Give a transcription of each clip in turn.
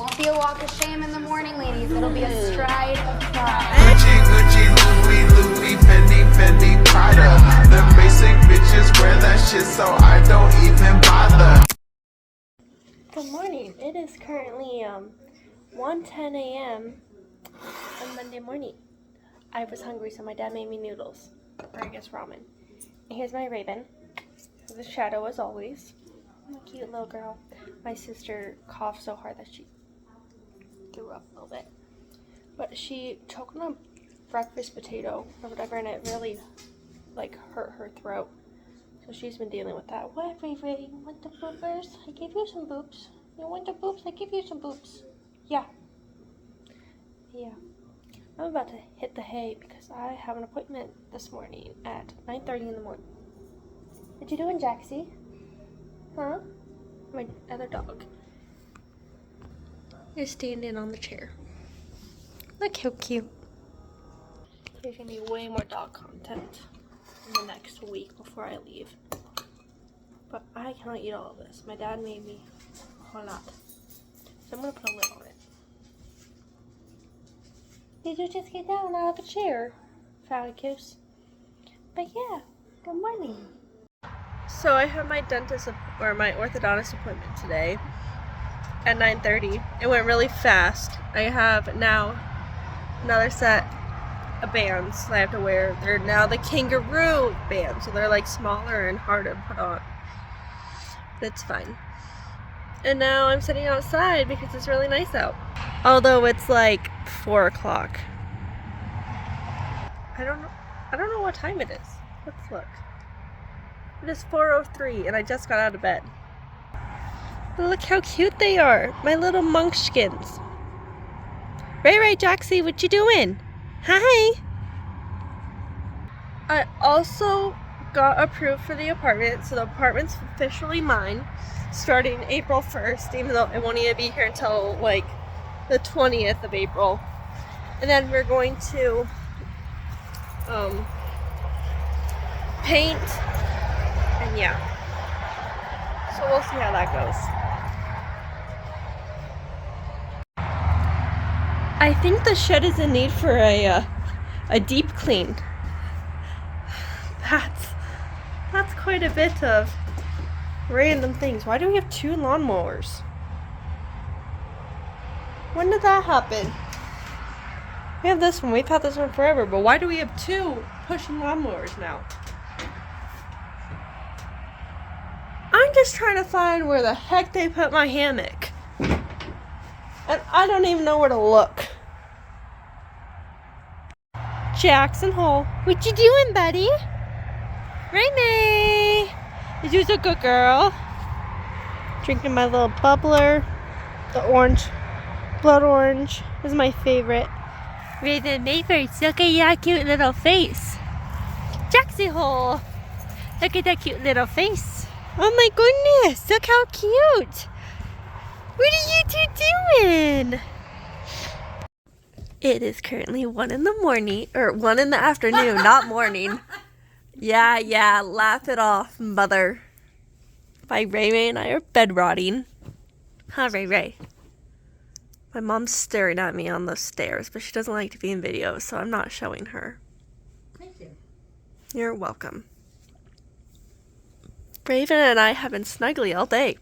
Won't be a walk of shame in the morning, ladies. It'll be a stride of pride. Gucci, Gucci, Louis, Louis, Fendi, Fendi, Prada. The basic bitches wear that shit, so I don't even bother. Good morning. It is currently 1:10 a.m. on Monday morning. I was hungry, so my dad made me noodles, or I guess ramen. And here's my Raven, the shadow as always. I'm a cute little girl. My sister coughed so hard that she threw up a little bit. But she choked on a breakfast potato or whatever, and it really hurt her throat. So she's been dealing with that. What, Ray? You want the boopers? I gave you some boobs. You want the boobs? I give you some boobs. Yeah. I'm about to hit the hay because I have an appointment this morning at 9:30 in the morning. What you doing, Jaxie? Huh? My other dog is standing on the chair. Look how cute. There's gonna be way more dog content in the next week before I leave. But I cannot eat all of this. My dad made me a whole lot. So I'm gonna put a lid on it. Did you just get down out of the chair, Falcus? But yeah, good morning. So I have my dentist or my orthodontist appointment today at 9:30. It went really fast. I have now another set of bands that I have to wear. They're now the kangaroo bands, so they're like smaller and harder to put on. But it's fine. And now I'm sitting outside because it's really nice out. Although it's like 4 o'clock. I don't know what time it is. Let's look. It is 4:03 and I just got out of bed. But look how cute they are. My little munchkins. Ray, Jaxie, what you doing? Hi. I also got approved for the apartment, so the apartment's officially mine starting April 1st, even though it won't even be here until like the 20th of April. And then we're going to paint, and yeah. So we'll see how that goes. I think the shed is in need for a deep clean. That's quite a bit of random things. Why do we have 2 lawnmowers? When did that happen? We have this one. We've had this one forever, but why do we have 2 pushing lawnmowers now? I'm just trying to find where the heck they put my hammock. And I don't even know where to look. Jackson Hole. What you doing, buddy? Raymay! You're a good girl. Drinking my little bubbler. The orange. Blood orange is my favorite. Raven Mayford, look at your cute little face. Jaxie Hole. Look at that cute little face. Oh my goodness, look how cute. What are you 2 doing? It is currently 1 in the morning, or 1 in the afternoon, not morning. Yeah, laugh it off, mother. My Ray and I are bed rotting. Huh, Ray? My mom's staring at me on the stairs, but she doesn't like to be in videos, so I'm not showing her. Thank you. You're welcome. Raven and I have been snuggly all day.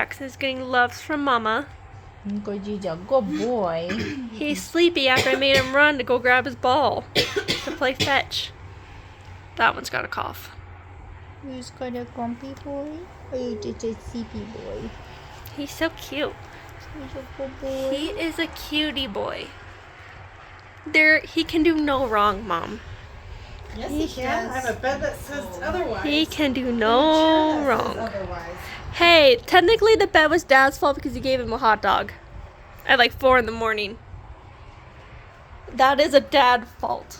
Jackson is getting loves from Mama. Good boy. He's sleepy after I made him run to go grab his ball to play fetch. That one's got a cough. Who's got a grumpy boy? Or you just a sleepy boy? He's so cute. He's a good boy. He is a cutie boy. He can do no wrong, Mom. Yes, he can. I have a bed that says otherwise. He can do And a no chair that says wrong. otherwise. Hey, technically the bed was Dad's fault because he gave him a hot dog at like 4 in the morning. That is a dad fault.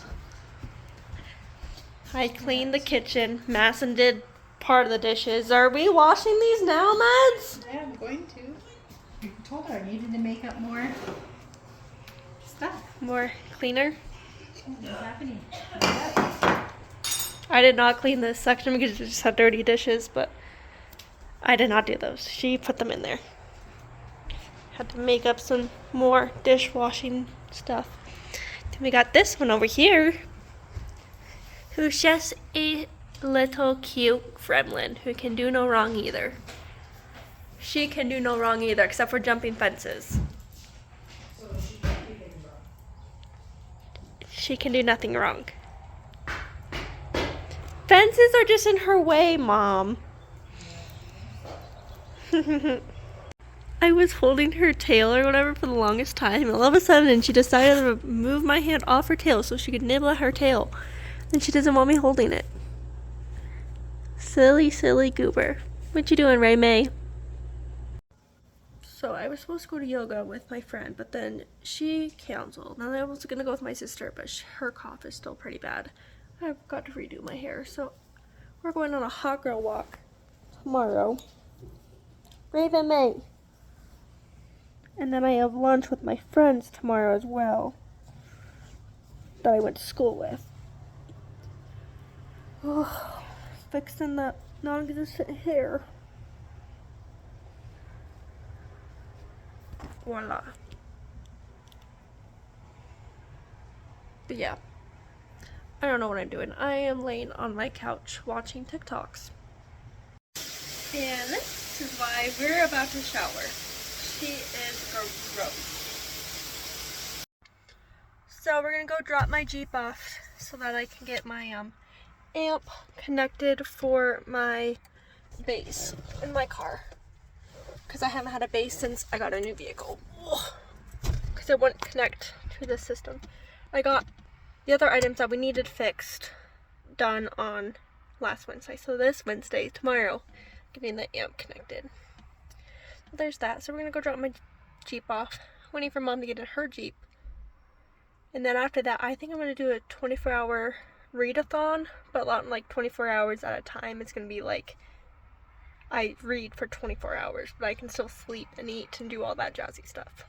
I cleaned the kitchen. Masson did part of the dishes. Are we washing these now, Mads? Yeah, I'm going to. You told her I needed to make up more stuff. More cleaner? What's happening? I did not clean this section because it just had dirty dishes, but I did not do those. She put them in there. Had to make up some more dishwashing stuff. Then we got this one over here, who's just a little cute gremlin who can do no wrong either. She can do no wrong either, except for jumping fences. She can do nothing wrong. Fences are just in her way, Mom. I was holding her tail or whatever for the longest time, and all of a sudden she decided to move my hand off her tail so she could nibble at her tail. And she doesn't want me holding it. Silly, silly goober. What you doing, Ray May? So I was supposed to go to yoga with my friend, but then she canceled. And I was gonna go with my sister, but her cough is still pretty bad. I've got to redo my hair, so we're going on a hot girl walk tomorrow. Raven May. And then I have lunch with my friends tomorrow as well, that I went to school with. Oh, fixing that non-existent hair. Voila. But yeah, I don't know what I'm doing. I am laying on my couch watching TikToks. And this is why we're about to shower. She is gross. So we're gonna go drop my Jeep off so that I can get my amp connected for my bass in my car. Because I haven't had a bass since I got a new vehicle. Because it wouldn't connect to the system. I got the other items that we needed fixed done on last Wednesday. So this Wednesday, tomorrow, getting the amp connected. So there's that. So we're going to go drop my Jeep off. Waiting for Mom to get in her Jeep. And then after that, I think I'm going to do a 24-hour readathon. But not like 24 hours at a time. It's going to be like I read for 24 hours, but I can still sleep and eat and do all that jazzy stuff.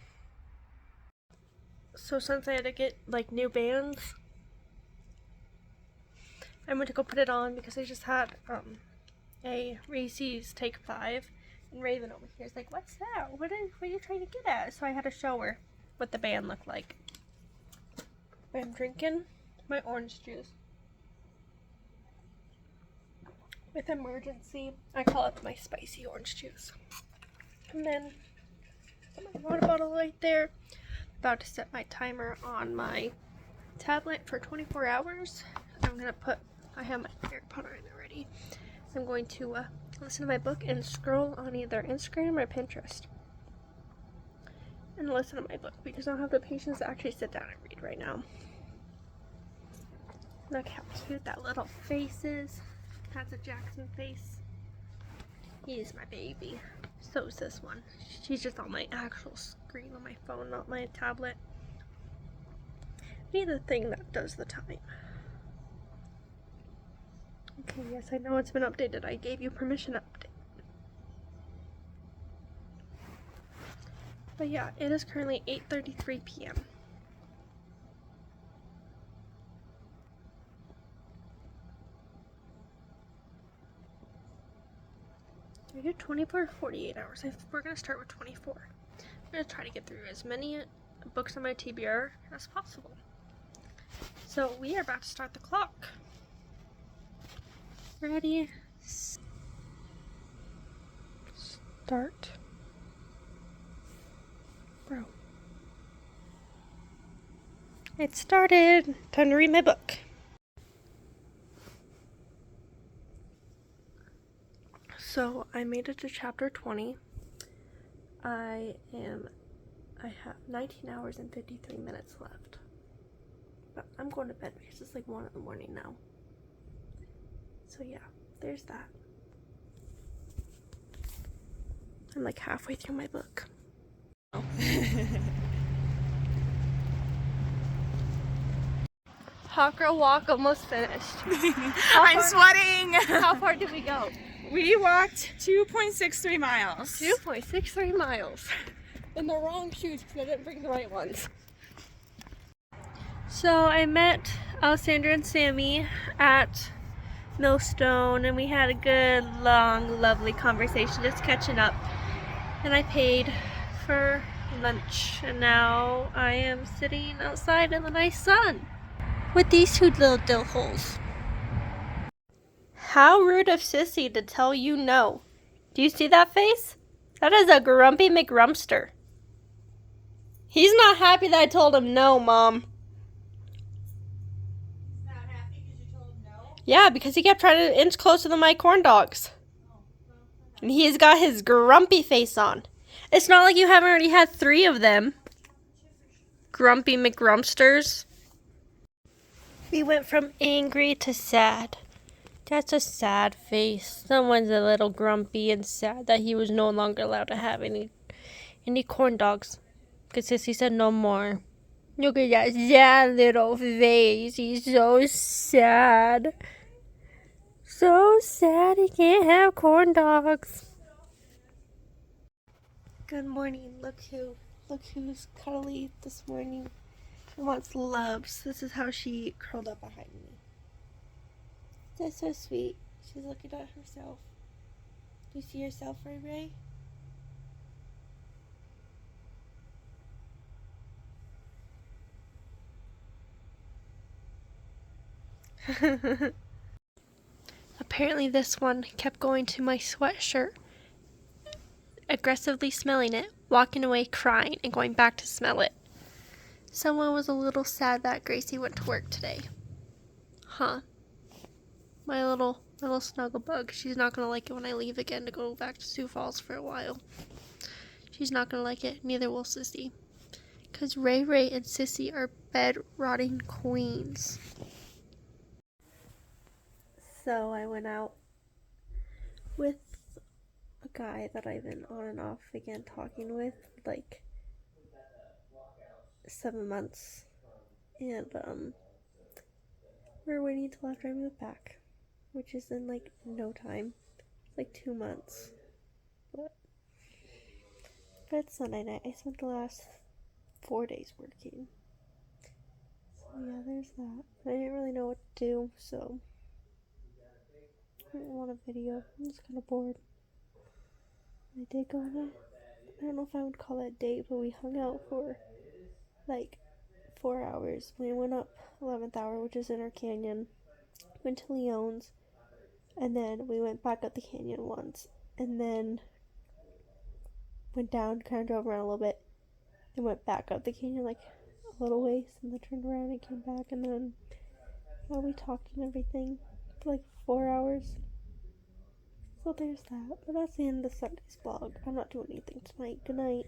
So since I had to get like new bands, I went to go put it on because I just had a Reese's Take 5, and Raven over here is like, "What's that? What are you trying to get at?" So I had to show her what the band looked like. I'm drinking my orange juice with Emergency. I call it my spicy orange juice. And then my water bottle right there. About to set my timer on my tablet for 24 hours. I'm gonna I have my AirPod in already. I'm going to listen to my book and scroll on either Instagram or Pinterest. And listen to my book because I don't have the patience to actually sit down and read right now. Look how cute that little face is. That's a Jackson face. He is my baby. So is this one. She's just on my actual screen on my phone, not my tablet. Need the thing that does the time. Okay, yes, I know it's been updated. I gave you permission to update. But yeah, it is currently 8:33 p.m. We do 24 or 48 hours. We're going to start with 24. I'm going to try to get through as many books on my TBR as possible. So we are about to start the clock. Ready? Start. It started. Time to read my book. So I made it to chapter 20. I have 19 hours and 53 minutes left. But I'm going to bed because it's like 1 in the morning now. So yeah, there's that. I'm like halfway through my book. Hot Girl Walk almost finished. I'm sweating. How far did we go? We walked 2.63 miles. 2.63 miles. In the wrong shoes because I didn't bring the right ones. So I met Alessandra and Sammy at Millstone and we had a good, long, lovely conversation just catching up. And I paid for lunch and now I am sitting outside in the nice sun with these two little dill holes. How rude of Sissy to tell you no. Do you see that face? That is a grumpy McGrumpster. He's not happy that I told him no, Mom. He's not happy because you told him no? Yeah, because he kept trying to inch closer to my corn dogs. And he's got his grumpy face on. It's not like you haven't already had 3 of them. Grumpy McGrumpsters. We went from angry to sad. That's a sad face. Someone's a little grumpy and sad that he was no longer allowed to have any corn dogs. Because Sissy said no more. Look at that sad little face. He's so sad. So sad he can't have corn dogs. Good morning. Look who's cuddly this morning. She wants loves. This is how she curled up behind me. That's so sweet. She's looking at herself. Do you see yourself, Ray Ray? Apparently this one kept going to my sweatshirt, aggressively smelling it, walking away crying, and going back to smell it. Someone was a little sad that Gracie went to work today. Huh. My little snuggle bug. She's not gonna like it when I leave again to go back to Sioux Falls for a while. She's not gonna like it. Neither will Sissy. Because Ray Ray and Sissy are bed-rotting queens. So I went out with a guy that I've been on and off again talking with like 7 months. And we're waiting till after I move back. Which is in like no time. Like 2 months. But it's Sunday night. I spent the last 4 days working. So yeah, there's that. I didn't really know what to do, so I didn't want a video. I'm just kind of bored. I did go on I don't know if I would call it a date, but we hung out for like 4 hours. We went up 11th hour, which is Inner Canyon. Went to Leon's. And then we went back up the canyon once. And then went down, kind of drove around a little bit. And went back up the canyon like a little ways. And then turned around and came back. And then we talked and everything for like 4 hours. So there's that. But that's the end of Sunday's vlog. I'm not doing anything tonight. Good night.